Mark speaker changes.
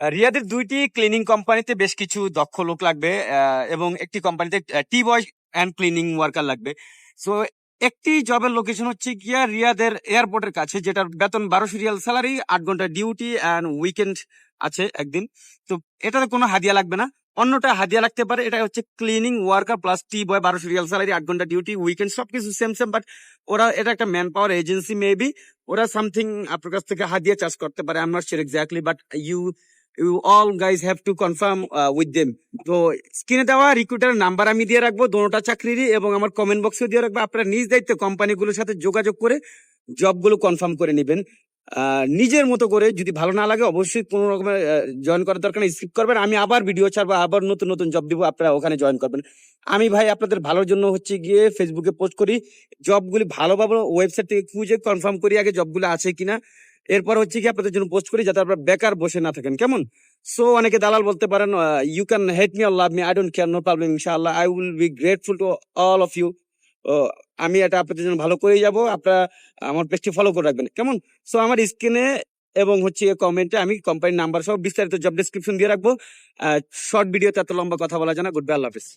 Speaker 1: রিয়াদের 2টি ক্লিনিং কোম্পানিতে বেশ কিছু দক্ষ লোক লাগবে, এবং একটি কোম্পানিতে টি বয় অ্যান্ড ক্লিনিং ওয়ার্কার লাগবে। সো একটি জবের লোকেশন হচ্ছে গিয়া রিয়াদের এয়ারপোর্টের কাছে, যেটার বেতন 1200 রিয়াল স্যালারি, 8 ঘন্টা ডিউটি অ্যান্ড উইকেন্ড আছে একদিন। তো এটাতে কোনো হাদিয়া লাগবে না। অন্যটা হাদিয়া লাগতে পারে, এটা হচ্ছে cleaning worker plus tea boy, 1200 riyal salary, 8 ঘন্টা ডিউটি, উইকেন্ড, সবকিছু সেম সেম। বাট ওরা এটা একটা ম্যান পাওয়ার এজেন্সি, মেবি ওরা সামথিং আপনার কাছ থেকে হাদিয়া চার্জ করতে পারে, I am not sure exactly, but you you all guys have to confirm with them. তো স্ক্রিনে দেওয়া রিক্রুটারের নাম্বার আমি দিয়ে রাখবো দোনোটা চাকরিরই, এবং আমার কমেন্ট বক্সে দিয়ে রাখবো। আপনারা নিজ দায়িত্বে কোম্পানিগুলোর সাথে যোগাযোগ করে জবগুলো কনফার্ম করে নেবেন নিজের মতো করে। যদি ভালো না লাগে অবশ্যই কোনো রকমের জয়েন করার দরকার নেই, স্কিপ করবেন। আমি আবার ভিডিও ছাড়বো, আবার নতুন নতুন জব দিব, আপনারা ওখানে জয়েন করবেন। আমি ভাই আপনাদের ভালোর জন্য হচ্ছে গিয়ে ফেসবুকে পোস্ট করি জবগুলি, ভালোভাবে ওয়েবসাইট থেকে খুঁজে কনফার্ম করি আগে জবগুলো আছে কিনা, এরপর হচ্ছে কি আপনাদের জন্য পোস্ট করি যাতে আপনারা বেকার বসে না থাকেন, কেমন? সো অনেকে দালাল বলতে পারেন, you can hate me or love me, I don't care, no problem, ইনশাআল্লাহ I will be grateful to all of you. আমি এটা আপনাদের জন্য ভালো করেই যাব, আপনারা আমার পেজটি ফলো করে রাখবেন, কেমন? সো আমার স্ক্রিনে এবং হচ্ছে কমেন্টে আমি কোম্পানির নাম্বার সহ বিস্তারিত জব ডেসক্রিপশন দিয়ে রাখবো। শর্ট ভিডিওতে এত লম্বা কথা বলা যায় না। গুড বাই, আল্লাহ হাফিজ।